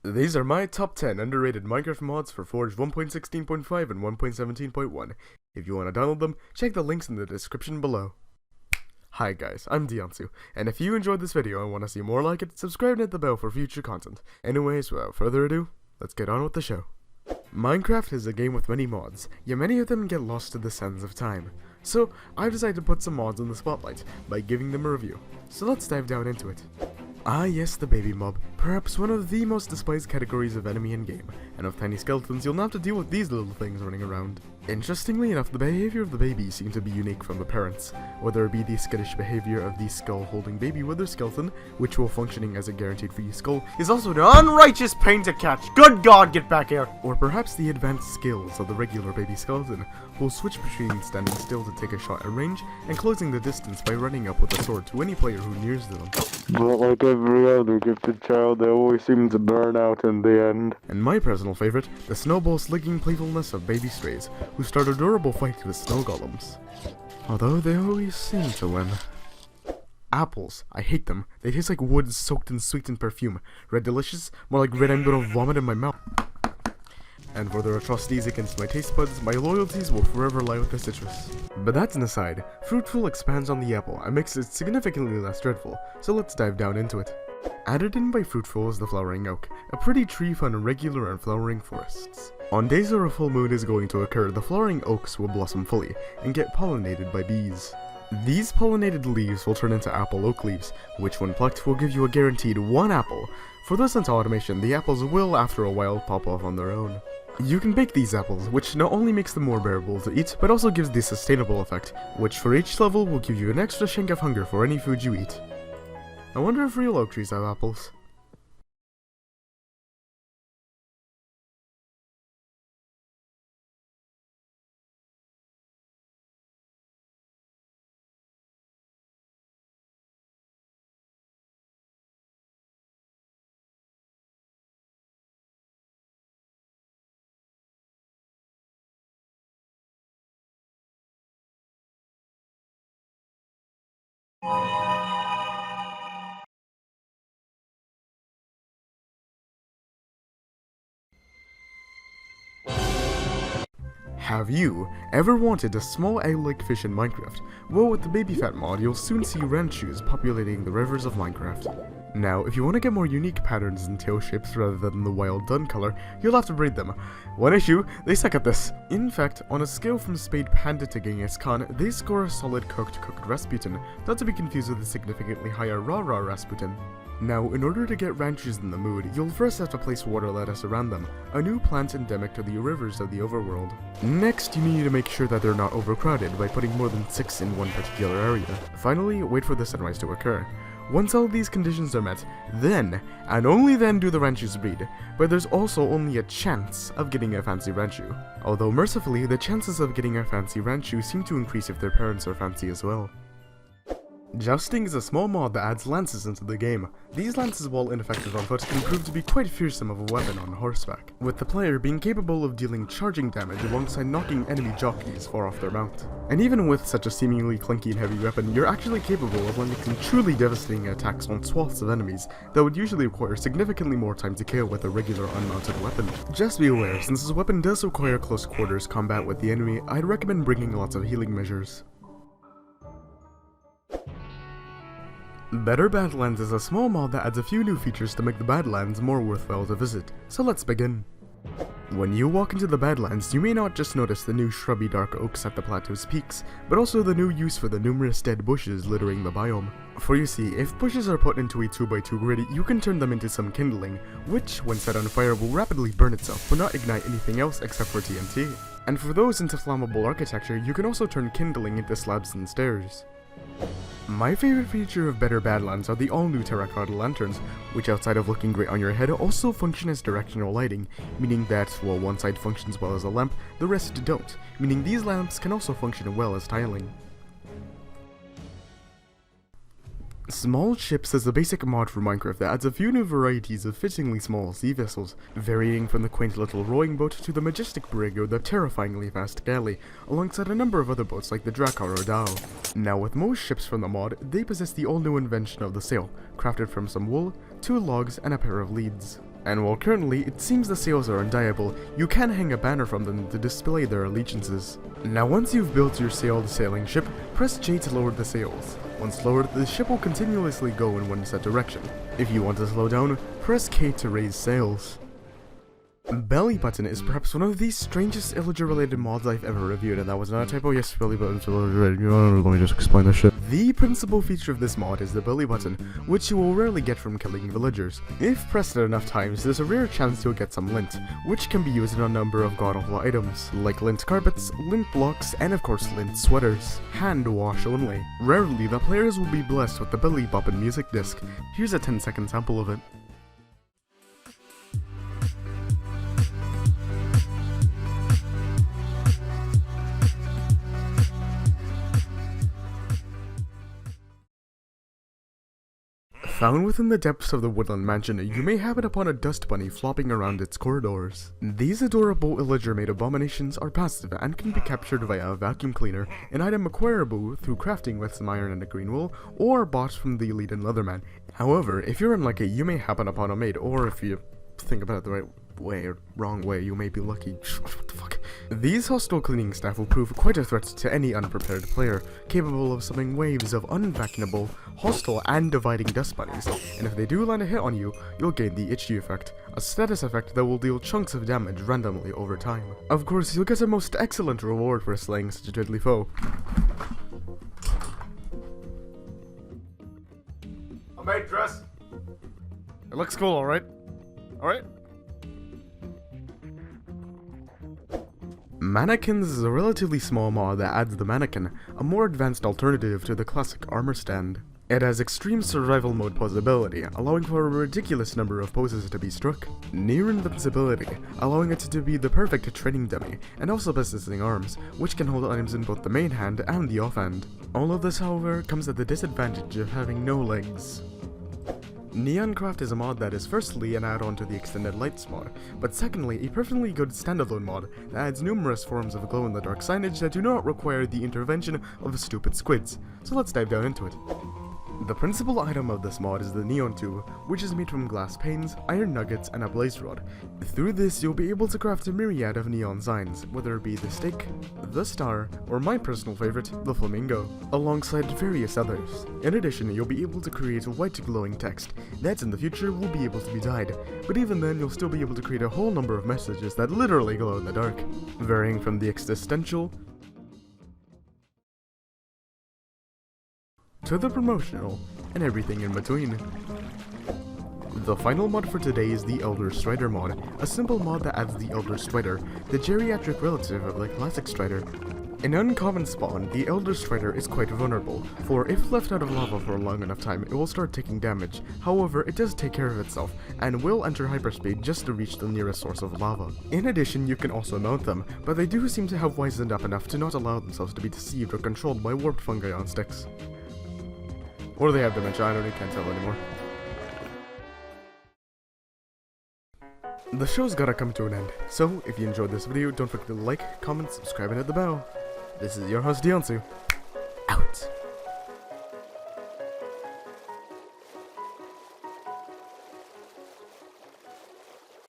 These are my top 10 underrated Minecraft mods for Forge 1.16.5 and 1.17.1. If you want to download them, check the links in the description below. Hi guys, I'm Deonsu, and if you enjoyed this video and want to see more like it, subscribe and hit the bell for future content. Anyways, without further ado, let's get on with the show. Minecraft is a game with many mods, yet many of them get lost to the sands of time. So, I've decided to put some mods in the spotlight by giving them a review. So let's dive down into it. Ah yes, the baby mob, perhaps one of the most despised categories of enemy in-game, and of tiny skeletons you'll not have to deal with these little things running around. Interestingly enough, the behavior of the baby seems to be unique from the parents, whether it be the skittish behavior of the skull-holding baby wither skeleton, which while functioning as a guaranteed free skull, is also the unrighteous pain to catch. Good God, get back here! Or perhaps the advanced skills of the regular baby skeleton, who will switch between standing still to take a shot at range, and closing the distance by running up with a sword to any player who nears them. But like every other gifted child, they always seem to burn out in the end. And my personal favorite, the snowball-slicking playfulness of baby strays, who start a durable fight with snow golems. Although they always seem to win. Apples. I hate them. They taste like wood soaked in sweetened perfume. Red delicious? More like red I'm gonna vomit in my mouth. And for their atrocities against my taste buds, my loyalties will forever lie with the citrus. But that's an aside. Fruitful expands on the apple and makes it significantly less dreadful, so let's dive down into it. Added in by Fruitful is the flowering oak, a pretty tree found in regular and flowering forests. On days where a full moon is going to occur, the flowering oaks will blossom fully and get pollinated by bees. These pollinated leaves will turn into apple oak leaves, which when plucked will give you a guaranteed one apple. For this into automation, the apples will after a while pop off on their own. You can bake these apples, which not only makes them more bearable to eat, but also gives the sustainable effect, which for each level will give you an extra shank of hunger for any food you eat. I wonder if real oak trees have apples. Have you ever wanted a small egg-like fish in Minecraft? Well, with the baby fat mod, you'll soon see ranchus populating the rivers of Minecraft. Now, if you want to get more unique patterns and tail shapes rather than the wild dun color, you'll have to breed them. One issue, they suck at this. In fact, on a scale from Spade Panda to Genghis Khan, they score a solid cooked Rasputin, not to be confused with the significantly higher raw Rasputin. Now, in order to get ranchers in the mood, you'll first have to place water lettuce around them, a new plant endemic to the rivers of the overworld. Next, you need to make sure that they're not overcrowded by putting more than 6 in one particular area. Finally, wait for the sunrise to occur. Once all these conditions are met, then, and only then do the ranchus breed, but there's also only a chance of getting a fancy ranchu. Although mercifully, the chances of getting a fancy ranchu seem to increase if their parents are fancy as well. Jousting is a small mod that adds lances into the game. These lances, while ineffective on foot, can prove to be quite fearsome of a weapon on horseback, with the player being capable of dealing charging damage alongside knocking enemy jockeys far off their mount. And even with such a seemingly clunky and heavy weapon, you're actually capable of landing some truly devastating attacks on swaths of enemies that would usually require significantly more time to kill with a regular unmounted weapon. Just be aware, since this weapon does require close quarters combat with the enemy, I'd recommend bringing lots of healing measures. Better Badlands is a small mod that adds a few new features to make the Badlands more worthwhile to visit, so let's begin. When you walk into the Badlands, you may not just notice the new shrubby dark oaks at the plateau's peaks, but also the new use for the numerous dead bushes littering the biome. For you see, if bushes are put into a 2x2 grid, you can turn them into some kindling, which, when set on fire, will rapidly burn itself, but not ignite anything else except for TNT. And for those into flammable architecture, you can also turn kindling into slabs and stairs. My favorite feature of Better Badlands are the all-new terracotta lanterns, which outside of looking great on your head also function as directional lighting, meaning that while one side functions well as a lamp, the rest don't, meaning these lamps can also function well as tiling. Small Ships is a basic mod for Minecraft that adds a few new varieties of fittingly small sea vessels, varying from the quaint little rowing boat to the majestic brig or the terrifyingly fast galley, alongside a number of other boats like the Drakkar or Dhow. Now with most ships from the mod, they possess the all-new invention of the sail, crafted from some wool, 2 logs, and a pair of leads. And while currently it seems the sails are undiable, you can hang a banner from them to display their allegiances. Now once you've built your sailed sailing ship, press J to lower the sails. Once lowered, the ship will continuously go in one set direction. If you want to slow down, press K to raise sails. Belly button is perhaps one of the strangest illager-related mods I've ever reviewed, and that was not a typo. Yes, belly button's illager-related. Let me just explain this shit. The principal feature of this mod is the belly button, which you will rarely get from killing villagers. If pressed it enough times, there's a rare chance you'll get some lint, which can be used in a number of god-awful items, like lint carpets, lint blocks, and of course lint sweaters. Hand wash only. Rarely, the players will be blessed with the belly button music disc. Here's a 10-second sample of it. Found within the depths of the woodland mansion, you may happen upon a dust bunny flopping around its corridors. These adorable illager-made abominations are passive and can be captured via a vacuum cleaner, an item acquirable through crafting with some iron and a green wool, or bought from the elite and leatherman. However, if you're unlucky, you may happen upon a maid, or if you think about it the right way or wrong way, you may be lucky. What the fuck? These hostile cleaning staff will prove quite a threat to any unprepared player, capable of summoning waves of unvaccinable, hostile, and dividing dust bunnies, and if they do land a hit on you, you'll gain the itchy effect, a status effect that will deal chunks of damage randomly over time. Of course, you'll get a most excellent reward for slaying such a deadly foe. A maid dress! It looks cool, alright? Alright? Mannequins is a relatively small mod that adds the mannequin, a more advanced alternative to the classic armor stand. It has extreme survival mode posability, allowing for a ridiculous number of poses to be struck. Near invincibility, allowing it to be the perfect training dummy, and also possessing arms, which can hold items in both the main hand and the offhand. All of this, however, comes at the disadvantage of having no legs. Neoncraft is a mod that is firstly an add-on to the Extended Lights mod, but secondly a perfectly good standalone mod that adds numerous forms of glow-in-the-dark signage that do not require the intervention of stupid squids. So let's dive down into it. The principal item of this mod is the neon tube, which is made from glass panes, iron nuggets, and a blaze rod. Through this, you'll be able to craft a myriad of neon signs, whether it be the stake, the star, or my personal favorite, the flamingo, alongside various others. In addition, you'll be able to create white glowing text that in the future will be able to be dyed, but even then you'll still be able to create a whole number of messages that literally glow in the dark, varying from the existential to the promotional, and everything in between. The final mod for today is the Elder Strider mod, a simple mod that adds the Elder Strider, the geriatric relative of the classic Strider. In uncommon spawn, the Elder Strider is quite vulnerable, for if left out of lava for a long enough time, it will start taking damage. However, it does take care of itself, and will enter hyperspeed just to reach the nearest source of lava. In addition, you can also mount them, but they do seem to have wisened up enough to not allow themselves to be deceived or controlled by warped fungi on sticks. Or they have dementia, I can't tell anymore. The show's gotta come to an end, so if you enjoyed this video, don't forget to like, comment, subscribe, and hit the bell. This is your host, Deonsu. Out.